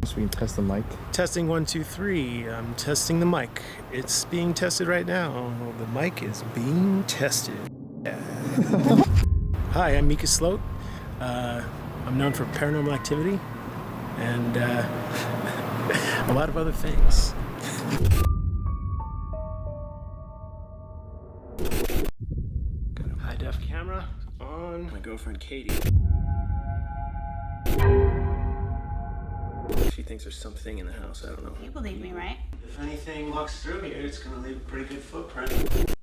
So we can test the mic. Testing 1, 2, 3. I'm testing the mic. It's being tested right now. The mic is being tested. Yeah. Hi, I'm Micah Sloat. I'm known for Paranormal Activity and a lot of other things. Got a high def camera on my girlfriend Katie. She thinks there's something in the house. I don't know. You believe me, right? If anything walks through here, it's gonna leave a pretty good footprint.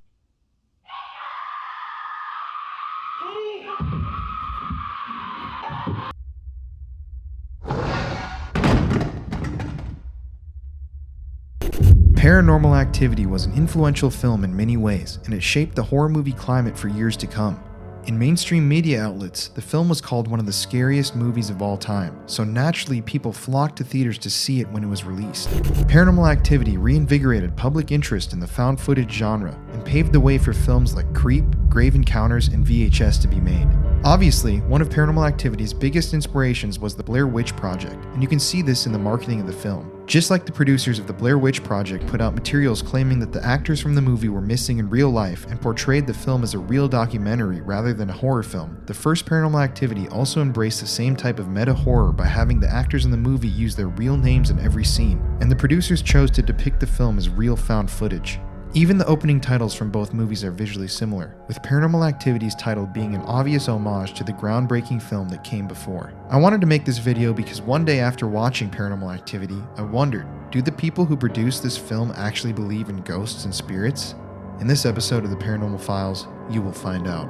Paranormal Activity was an influential film in many ways, and it shaped the horror movie climate for years to come. In mainstream media outlets, the film was called one of the scariest movies of all time, so naturally people flocked to theaters to see it when it was released. Paranormal Activity reinvigorated public interest in the found footage genre and paved the way for films like Creep, Grave Encounters, and VHS to be made. Obviously, one of Paranormal Activity's biggest inspirations was the Blair Witch Project, and you can see this in the marketing of the film. Just like the producers of the Blair Witch Project put out materials claiming that the actors from the movie were missing in real life and portrayed the film as a real documentary rather than a horror film, the first Paranormal Activity also embraced the same type of meta-horror by having the actors in the movie use their real names in every scene, and the producers chose to depict the film as real found footage. Even the opening titles from both movies are visually similar, with Paranormal Activity's title being an obvious homage to the groundbreaking film that came before. I wanted to make this video because one day after watching Paranormal Activity, I wondered, do the people who produced this film actually believe in ghosts and spirits? In this episode of the Paranormal Files, you will find out.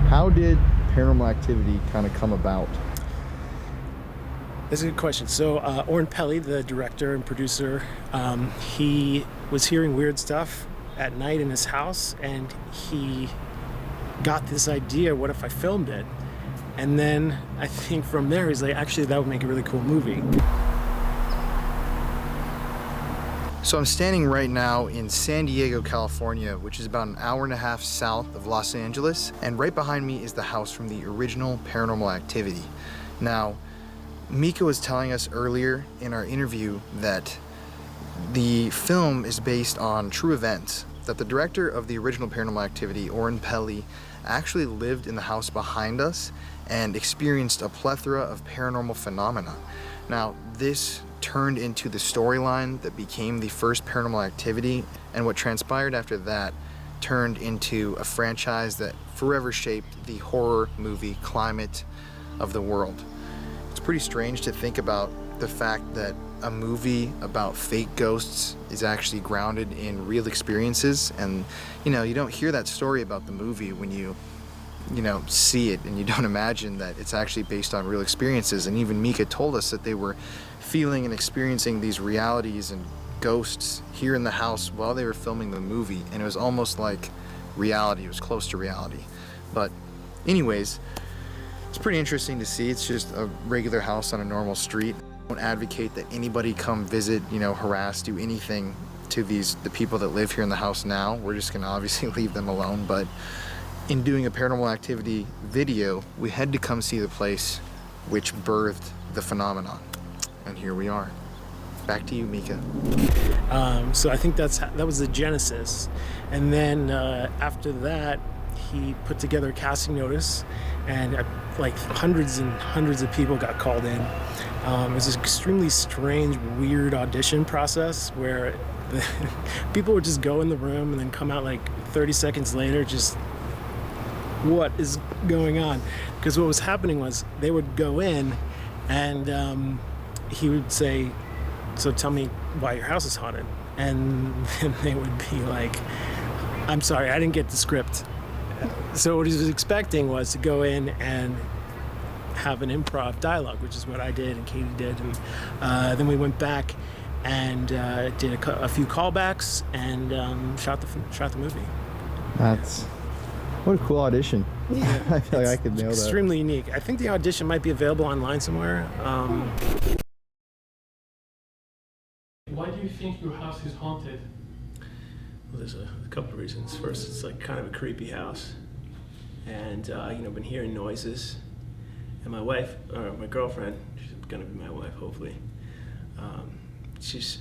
How did Paranormal Activity kind of come about? That's a good question. So Oren Peli, the director and producer, he was hearing weird stuff at night in his house, and he got this idea, what if I filmed it? And then I think from there he's like, actually that would make a really cool movie. So I'm standing right now in San Diego, California, which is about an hour and a half south of Los Angeles, and right behind me is the house from the original Paranormal Activity. Now, Micah was telling us earlier in our interview that the film is based on true events, that the director of the original Paranormal Activity, Oren Peli, actually lived in the house behind us and experienced a plethora of paranormal phenomena. Now, this turned into the storyline that became the first Paranormal Activity, and what transpired after that turned into a franchise that forever shaped the horror movie climate of the world. It's pretty strange to think about the fact that a movie about fake ghosts is actually grounded in real experiences, and you don't hear that story about the movie when you see it, and you don't imagine that it's actually based on real experiences. And even Micah told us that they were feeling and experiencing these realities and ghosts here in the house while they were filming the movie, and it was almost like reality. It was close to reality. But anyways, it's pretty interesting to see. It's just a regular house on a normal street. I don't advocate that anybody come visit, harass, do anything to the people that live here in the house now. We're just gonna obviously leave them alone. But in doing a Paranormal Activity video, we had to come see the place which birthed the phenomenon. And here we are. Back to you, Micah. So I think that was the genesis. And then after that, he put together a casting notice, and like hundreds and hundreds of people got called in. It was an extremely strange, weird audition process where people would just go in the room and then come out like 30 seconds later, just what is going on? Because what was happening was they would go in and he would say, so tell me why your house is haunted. And then they would be like, I'm sorry, I didn't get the script. So what he was expecting was to go in and have an improv dialogue, which is what I did and Katie did. And then we went back and did a few callbacks and shot the movie. What a cool audition. Yeah, I feel like I could nail that. Extremely unique. I think the audition might be available online somewhere. Why do you think your house is haunted? Well, there's a couple of reasons. First, it's like kind of a creepy house, and been hearing noises. And my wife, or my girlfriend, she's gonna be my wife hopefully. She's,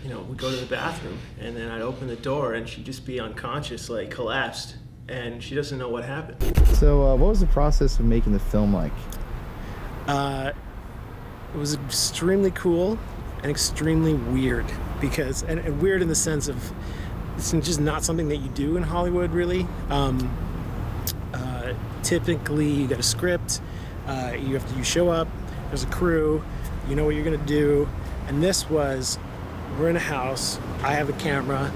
we go to the bathroom, and then I'd open the door, and she'd just be unconscious, like collapsed, and she doesn't know what happened. So, what was the process of making the film like? It was extremely cool and extremely weird because, and weird in the sense of it's just not something that you do in Hollywood, really. Typically, you get a script, you show up, there's a crew, you know what you're gonna do, and this was, we're in a house, I have a camera,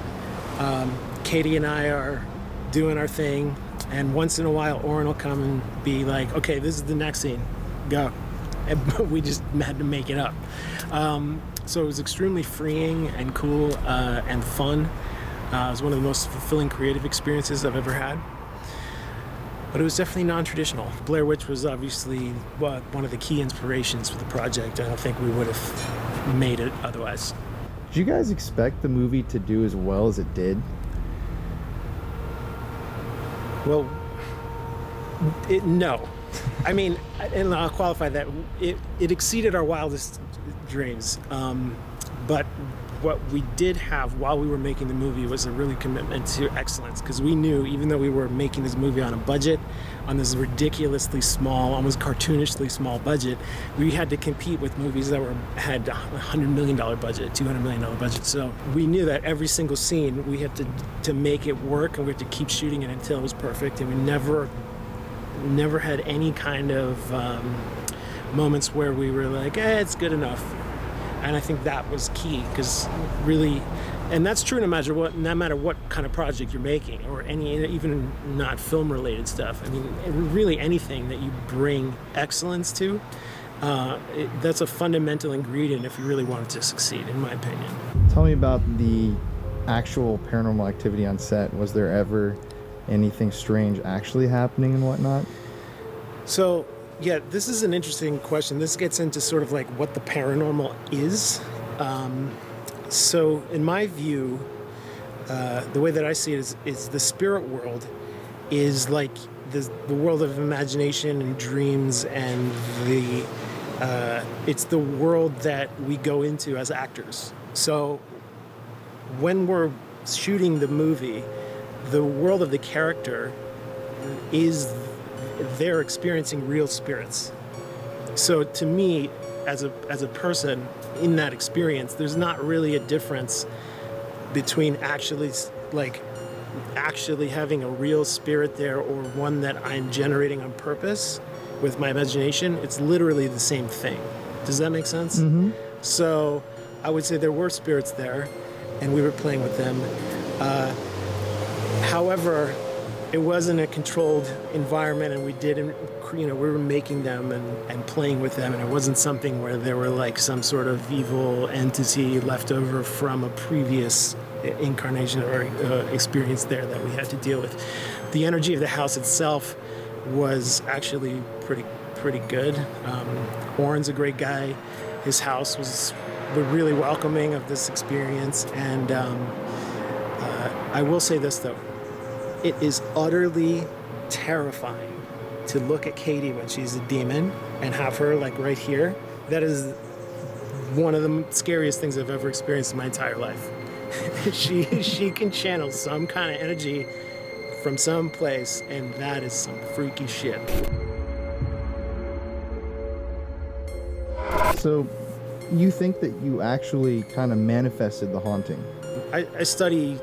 Katie and I are doing our thing, and once in a while, Oren will come and be like, okay, this is the next scene, go. And we just had to make it up. So it was extremely freeing and cool and fun. It was one of the most fulfilling creative experiences I've ever had. But it was definitely non-traditional. Blair Witch was obviously one of the key inspirations for the project. I don't think we would have made it otherwise. Did you guys expect the movie to do as well as it did? Well, no. I mean, and I'll qualify that, it exceeded our wildest dreams. But what we did have while we were making the movie was a really commitment to excellence, because we knew, even though we were making this movie on a budget, on this ridiculously small, almost cartoonishly small budget, we had to compete with movies that had $100 million budget, $200 million budget. So we knew that every single scene we had to make it work, and we had to keep shooting it until it was perfect, and we never had any kind of moments where we were like, it's good enough. And I think that was key, because really, and that's true no matter what kind of project you're making, or even not film related stuff. I mean, really anything that you bring excellence to, that's a fundamental ingredient if you really want it to succeed, in my opinion. Tell me about the actual Paranormal Activity on set. Was there ever anything strange actually happening and whatnot? So, yeah, this is an interesting question. This gets into sort of like what the paranormal is. So in my view, the way that I see it is the spirit world is like the world of imagination and dreams, and it's the world that we go into as actors. So when we're shooting the movie, the world of the character is they're experiencing real spirits. So to me, as a person in that experience, there's not really a difference between actually having a real spirit there, or one that I'm generating on purpose with my imagination. It's literally the same thing. Does that make sense? Mm-hmm. So I would say there were spirits there, and we were playing with them. However, it wasn't a controlled environment, and we were making them and playing with them, and it wasn't something where there were like some sort of evil entity left over from a previous incarnation or experience there that we had to deal with. The energy of the house itself was actually pretty good. Oren's a great guy. His house was really welcoming of this experience, and I will say this though. It is utterly terrifying to look at Katie when she's a demon and have her like right here. That is one of the scariest things I've ever experienced in my entire life. She can channel some kind of energy from some place, and that is some freaky shit. So you think that you actually kind of manifested the haunting? I study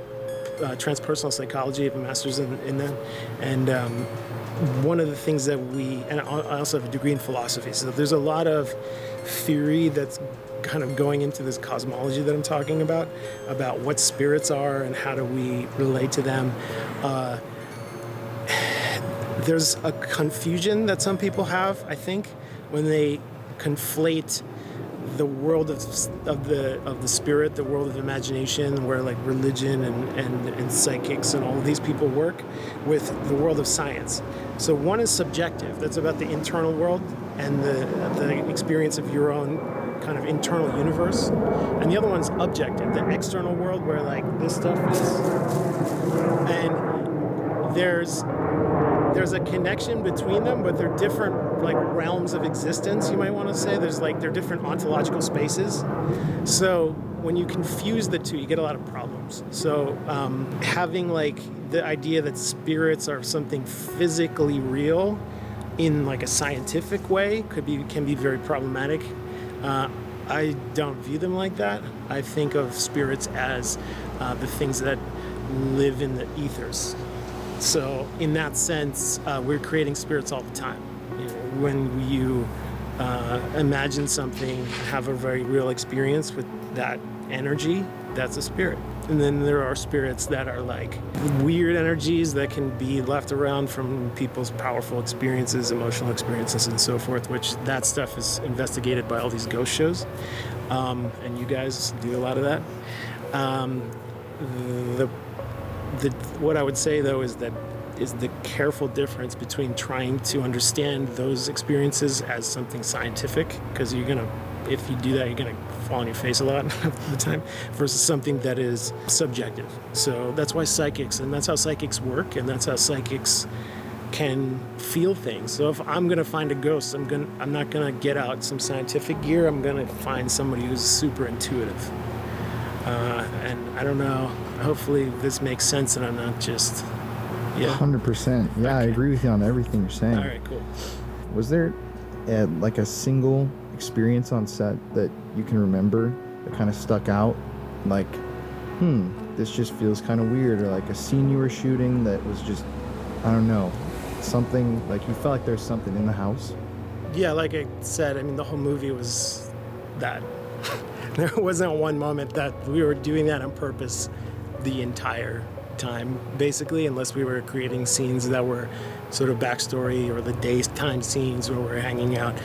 transpersonal psychology. I have a master's in that, and one of the things that and I also have a degree in philosophy, so there's a lot of theory that's kind of going into this cosmology that I'm talking about what spirits are and how do we relate to them. There's a confusion that some people have, I think, when they conflate the world of the spirit, the world of imagination, where like religion and psychics and all of these people work, with the world of science. So one is subjective, that's about the internal world and the experience of your own kind of internal universe, and the other one's objective, the external world where like this stuff is. And there's a connection between them, but they're different like realms of existence, you might want to say. They're different ontological spaces. So when you confuse the two, you get a lot of problems. So having like the idea that spirits are something physically real in like a scientific way can be very problematic. I don't view them like that. I think of spirits as the things that live in the ethers. So in that sense, we're creating spirits all the time. You know, when you imagine something, have a very real experience with that energy, that's a spirit. And then there are spirits that are like weird energies that can be left around from people's powerful experiences, emotional experiences, and so forth, which that stuff is investigated by all these ghost shows. And you guys do a lot of that. What I would say though is the careful difference between trying to understand those experiences as something scientific, because if you do that, you're gonna fall on your face a lot of the time, versus something that is subjective. So that's why that's how psychics work, and that's how psychics can feel things. So if I'm gonna find a ghost, I'm not gonna get out some scientific gear. I'm gonna find somebody who's super intuitive. And I don't know. Hopefully this makes sense, and I'm not just. Yeah. 100%. Yeah, I agree with you on everything you're saying. All right, cool. Was there like a single experience on set that you can remember that kind of stuck out? Like, this just feels kind of weird, or like a scene you were shooting that was just, I don't know, something like you felt like there's something in the house? Yeah, like I said, I mean, the whole movie was that. There wasn't one moment that we were doing that on purpose the entire time, basically, unless we were creating scenes that were sort of backstory or the daytime scenes where we're hanging out.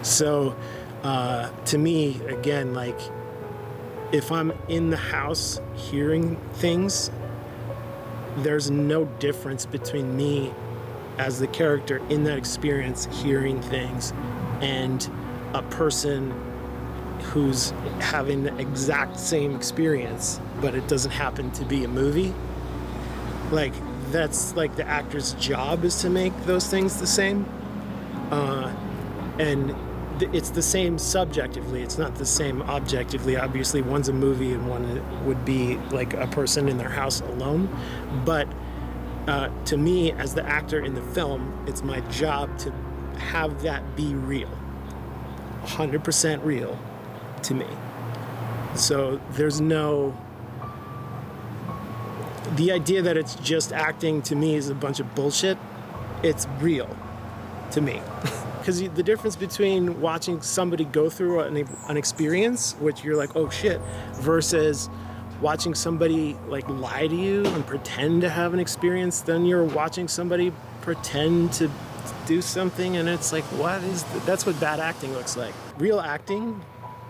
So to me, again, like if I'm in the house hearing things, there's no difference between me as the character in that experience hearing things and a person who's having the exact same experience, but it doesn't happen to be a movie. Like, that's like the actor's job is to make those things the same. And it's the same subjectively, it's not the same objectively. Obviously, one's a movie and one would be like a person in their house alone. But to me, as the actor in the film, it's my job to have that be real. 100% real to me. So there's no... The idea that it's just acting to me is a bunch of bullshit. It's real to me. Because the difference between watching somebody go through an experience, which you're like, oh shit, versus watching somebody like lie to you and pretend to have an experience, then you're watching somebody pretend to do something, and it's like, what is that's what bad acting looks like. Real acting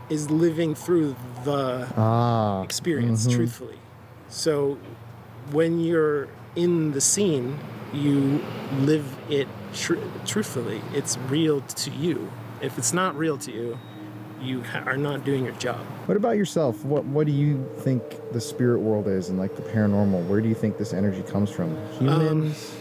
is living through the experience, truthfully. So when you're in the scene, you live it truthfully. It's real to you. If it's not real to you, you are not doing your job. What about yourself? What do you think the spirit world is, and like the paranormal? Where do you think this energy comes from? Humans?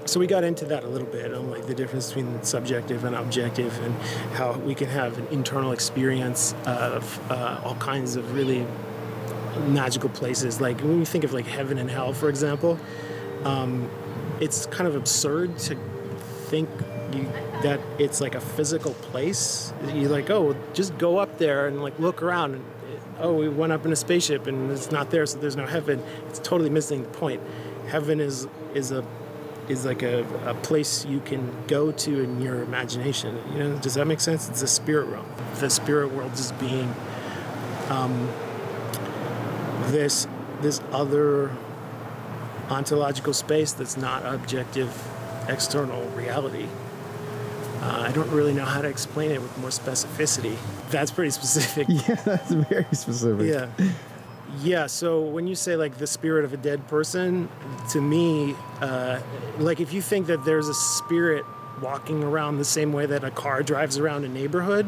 So we got into that a little bit on like the difference between subjective and objective, and how we can have an internal experience of all kinds of really magical places. Like when we think of like heaven and hell, for example, it's kind of absurd to think that it's like a physical place. You're like, oh, just go up there and like look around. And, oh, we went up in a spaceship and it's not there, so there's no heaven. It's totally missing the point. Heaven is like a place you can go to in your imagination. You know, does that make sense? It's a spirit realm. The spirit world is being this other ontological space that's not objective external reality. I don't really know how to explain it with more specificity. That's pretty specific. Yeah, that's very specific. Yeah, so when you say like the spirit of a dead person, to me, like if you think that there's a spirit walking around the same way that a car drives around a neighborhood,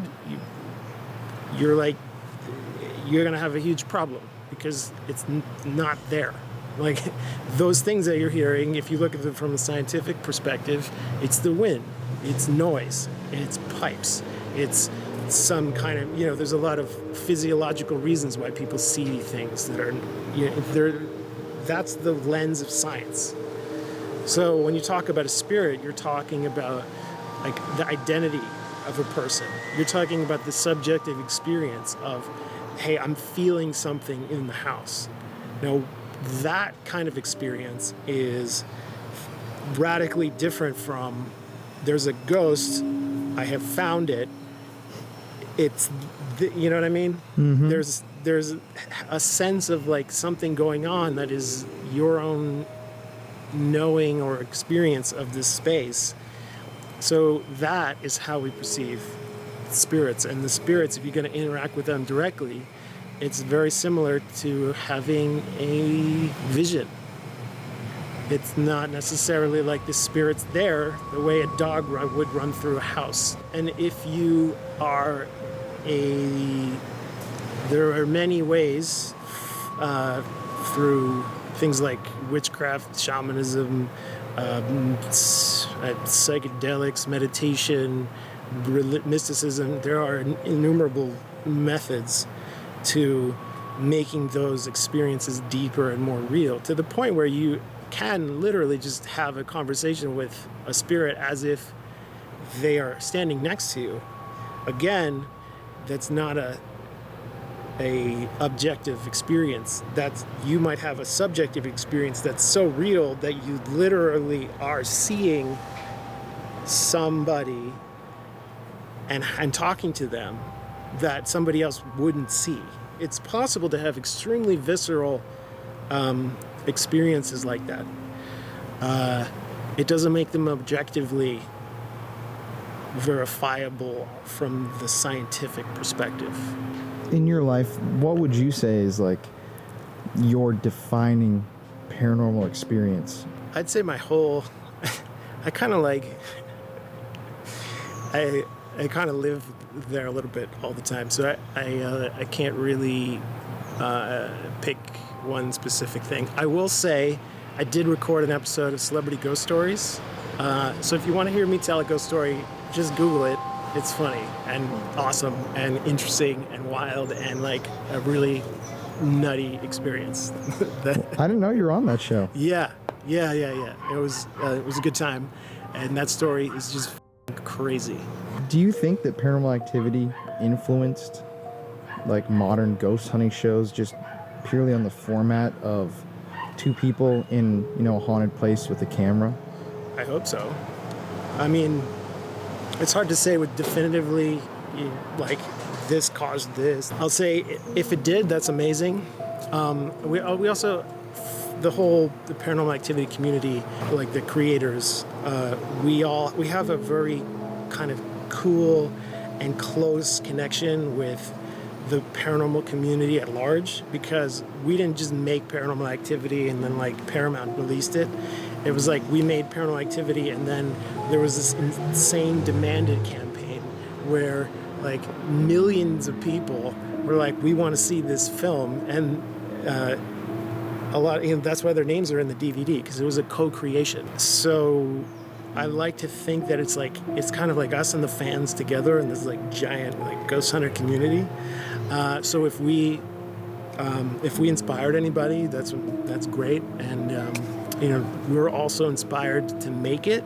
you're going to have a huge problem because it's not there. Like those things that you're hearing, if you look at them from a scientific perspective, it's the wind, it's noise, it's pipes, it's some kind of, there's a lot of physiological reasons why people see things that are, that's the lens of science. So when you talk about a spirit, you're talking about like the identity of a person. You're talking about the subjective experience of, hey, I'm feeling something in the house. Now, that kind of experience is radically different from there's a ghost, I have found it. It's, you know what I mean? Mm-hmm. There's a sense of like something going on that is your own knowing or experience of this space. So that is how we perceive spirits. And the spirits, if you're going to interact with them directly, it's very similar to having a vision. It's not necessarily like the spirit's there the way a dog would run through a house. And if you are there are many ways through things like witchcraft, shamanism, psychedelics, meditation, mysticism. There are innumerable methods to making those experiences deeper and more real, to the point where you can literally just have a conversation with a spirit as if they are standing next to you. Again, that's not a objective experience. That's, you might have a subjective experience that's so real that you literally are seeing somebody and talking to them that somebody else wouldn't see. It's possible to have extremely visceral experiences like that. It doesn't make them objectively verifiable from the scientific perspective. In your life, what would you say is like your defining paranormal experience? I'd say my whole, I kind of like, I kind of live there a little bit all the time, so I can't really pick one specific thing. I will say I did record an episode of Celebrity Ghost Stories, so if you want to hear me tell a ghost story, just Google it. It's funny and awesome and interesting and wild and like a really nutty experience. I didn't know you were on that show. Yeah. It was a good time, and that story is just crazy. Do you think that Paranormal Activity influenced like modern ghost hunting shows just purely on the format of two people in, a haunted place with a camera? I hope so. I mean, it's hard to say with definitively, like, this caused this. I'll say if it did, that's amazing. We also, the Paranormal Activity community, like the creators, we have a very kind of cool and close connection with the paranormal community at large, because we didn't just make Paranormal Activity and then like Paramount released it. It was like we made Paranormal Activity, and then there was this insane demanded campaign where like millions of people were like, we want to see this film, and a lot, that's why their names are in the DVD, because it was a co-creation. So I like to think that it's kind of like us and the fans together in this like giant like ghost hunter community. So if we inspired anybody, that's great, and we're also inspired to make it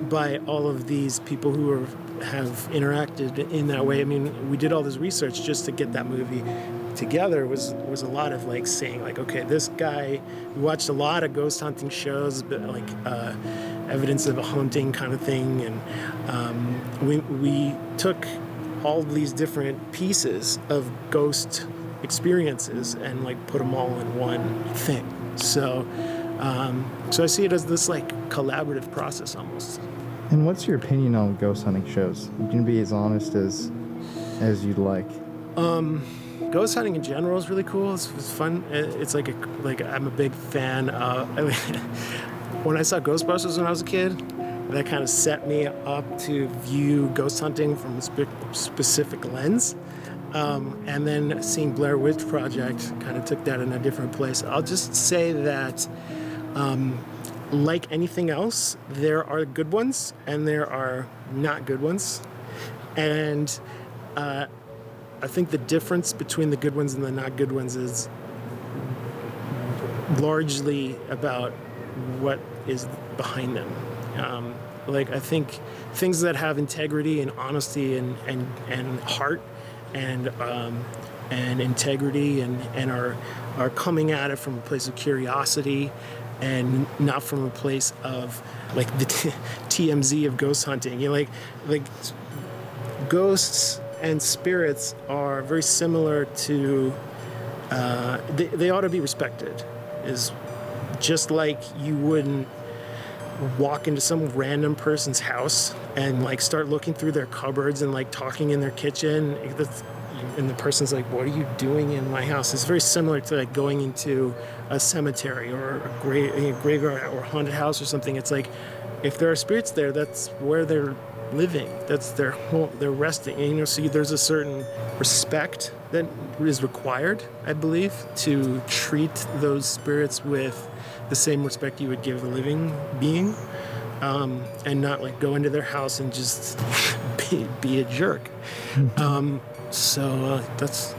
by all of these people who have interacted in that way. I mean, we did all this research just to get that movie together. Was a lot of like saying like, okay, this guy, we watched a lot of ghost hunting shows, but like evidence of a haunting kind of thing, and we took all these different pieces of ghost experiences and like put them all in one thing. So I see it as this like collaborative process almost. And what's your opinion on ghost hunting shows? You can be as honest as you'd like. Ghost hunting in general is really cool. It's fun. It's like I'm a big fan. When I saw Ghostbusters when I was a kid, that kind of set me up to view ghost hunting from a specific lens. And then seeing Blair Witch Project kind of took that in a different place. I'll just say that, like anything else, there are good ones and there are not good ones. And I think the difference between the good ones and the not good ones is largely about what is behind them. I think things that have integrity and honesty and heart and integrity and are coming at it from a place of curiosity and not from a place of like the TMZ of ghost hunting. Like ghosts and spirits are very similar to. They ought to be respected. Is just like you wouldn't walk into some random person's house and like start looking through their cupboards and like talking in their kitchen, and the person's like, what are you doing in my house? It's very similar to like going into a cemetery or a graveyard or haunted house or something. It's like, if there are spirits there, that's where they're living, that's their home, they're resting. And so there's a certain respect that is required, I believe, to treat those spirits with the same respect you would give a living being, and not like go into their house and just be a jerk. So that's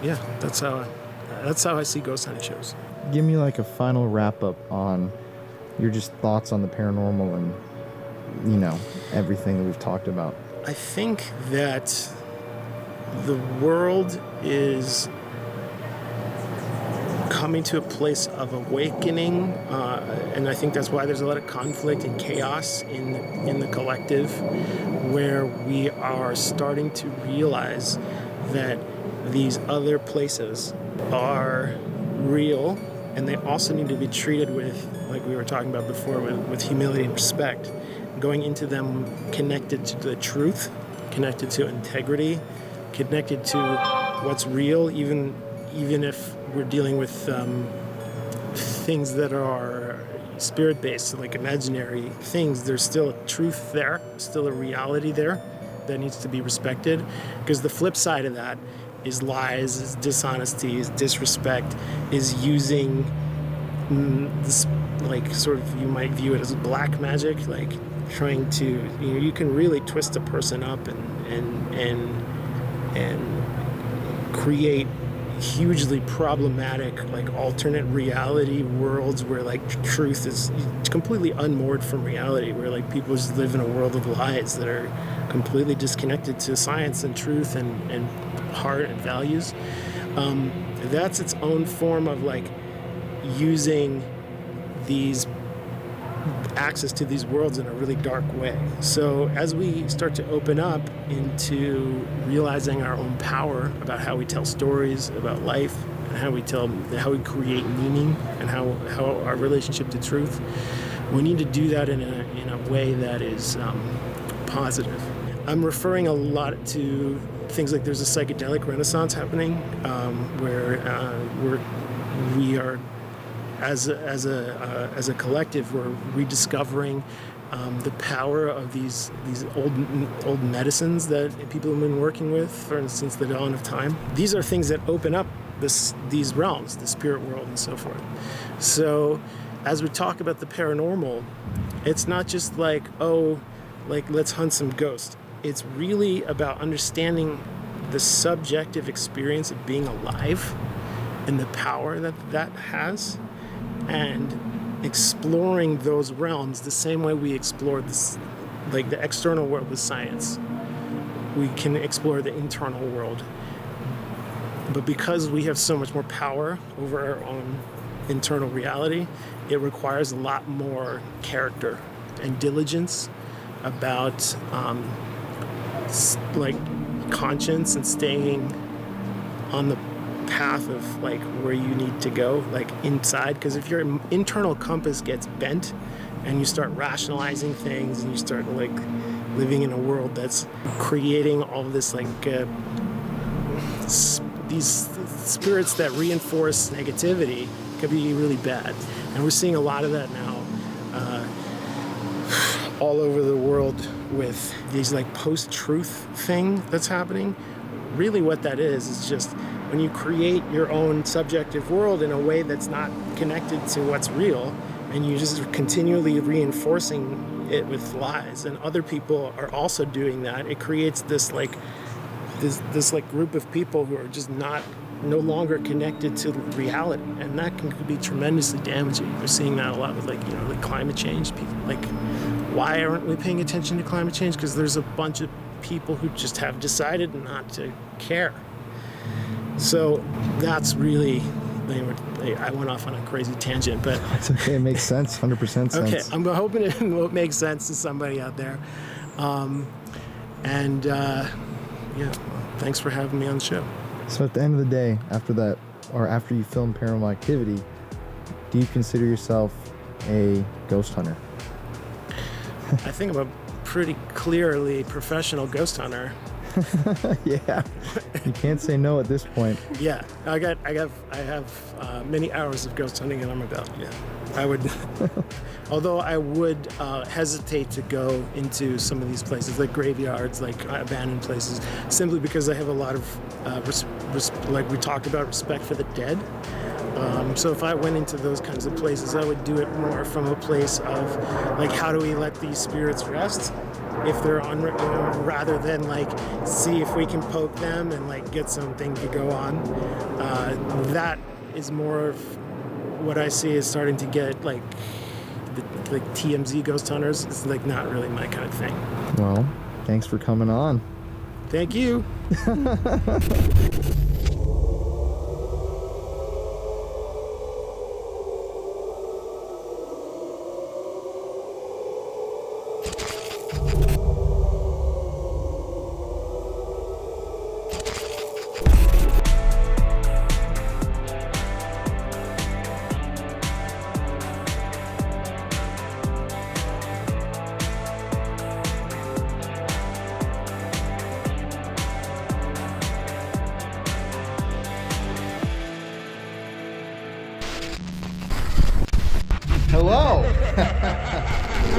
how I see ghost hunting shows. Give me like a final wrap up on your just thoughts on the paranormal and everything that we've talked about. I think that the world is coming to a place of awakening, and I think that's why there's a lot of conflict and chaos in the collective, where we are starting to realize that these other places are real, and they also need to be treated with, like we were talking about before, with humility and respect, going into them connected to the truth, connected to integrity, connected to what's real, even if we're dealing with things that are spirit-based, like imaginary things. There's still a truth there, still a reality there that needs to be respected, because the flip side of that is lies, is dishonesty, is disrespect, is using this, like, sort of, you might view it as black magic, like trying to, you can really twist a person up and create hugely problematic, like, alternate reality worlds where, like, truth is completely unmoored from reality, where, like, people just live in a world of lies that are completely disconnected to science and truth and heart and values. That's its own form of, like, using these access to these worlds in a really dark way. So as we start to open up into realizing our own power about how we tell stories about life and how we create meaning and how our relationship to truth, we need to do that in a way that is positive. I'm referring a lot to things like there's a psychedelic renaissance happening, where we are, as a collective, we're rediscovering the power of these old medicines that people have been working with since the dawn of time. These are things that open up these realms, the spirit world and so forth. So as we talk about the paranormal, it's not just like, let's hunt some ghosts. It's really about understanding the subjective experience of being alive and the power that has, and exploring those realms the same way we explore this, like the external world with science. We can explore the internal world. But because we have so much more power over our own internal reality, it requires a lot more character and diligence about like conscience and staying on the path of, like, where you need to go, like, inside. Because if your internal compass gets bent and you start rationalizing things and you start, like, living in a world that's creating all this, like, these spirits that reinforce negativity, can be really bad. And we're seeing a lot of that now all over the world with these, like, post-truth thing that's happening, really what that is just when you create your own subjective world in a way that's not connected to what's real, and you just continually reinforcing it with lies, and other people are also doing that. It creates this like group of people who are just no longer connected to reality, and that can be tremendously damaging. We're seeing that a lot with like climate change. People like, why aren't we paying attention to climate change? Because there's a bunch of people who just have decided not to care. So that's really, I went off on a crazy tangent, but it's okay. It makes sense. 100% sense. Okay, I'm hoping it will make sense to somebody out there. Yeah, thanks for having me on the show. So at the end of the day, after that, or after you film Paranormal Activity, do you consider yourself a ghost hunter? I think I'm a pretty clearly professional ghost hunter. Yeah, you can't say no at this point. Yeah, I have many hours of ghost hunting under my belt. Yeah, I would, although I would hesitate to go into some of these places, like graveyards, like abandoned places, simply because I have a lot of, like we talked about, respect for the dead. So if I went into those kinds of places, I would do it more from a place of, like, how do we let these spirits rest if they're on, rather than like see if we can poke them and like get something to go on. That is more of what I see is starting to get like TMZ ghost hunters. It's like not really my kind of thing. Well, thanks for coming on. Thank you. Hello.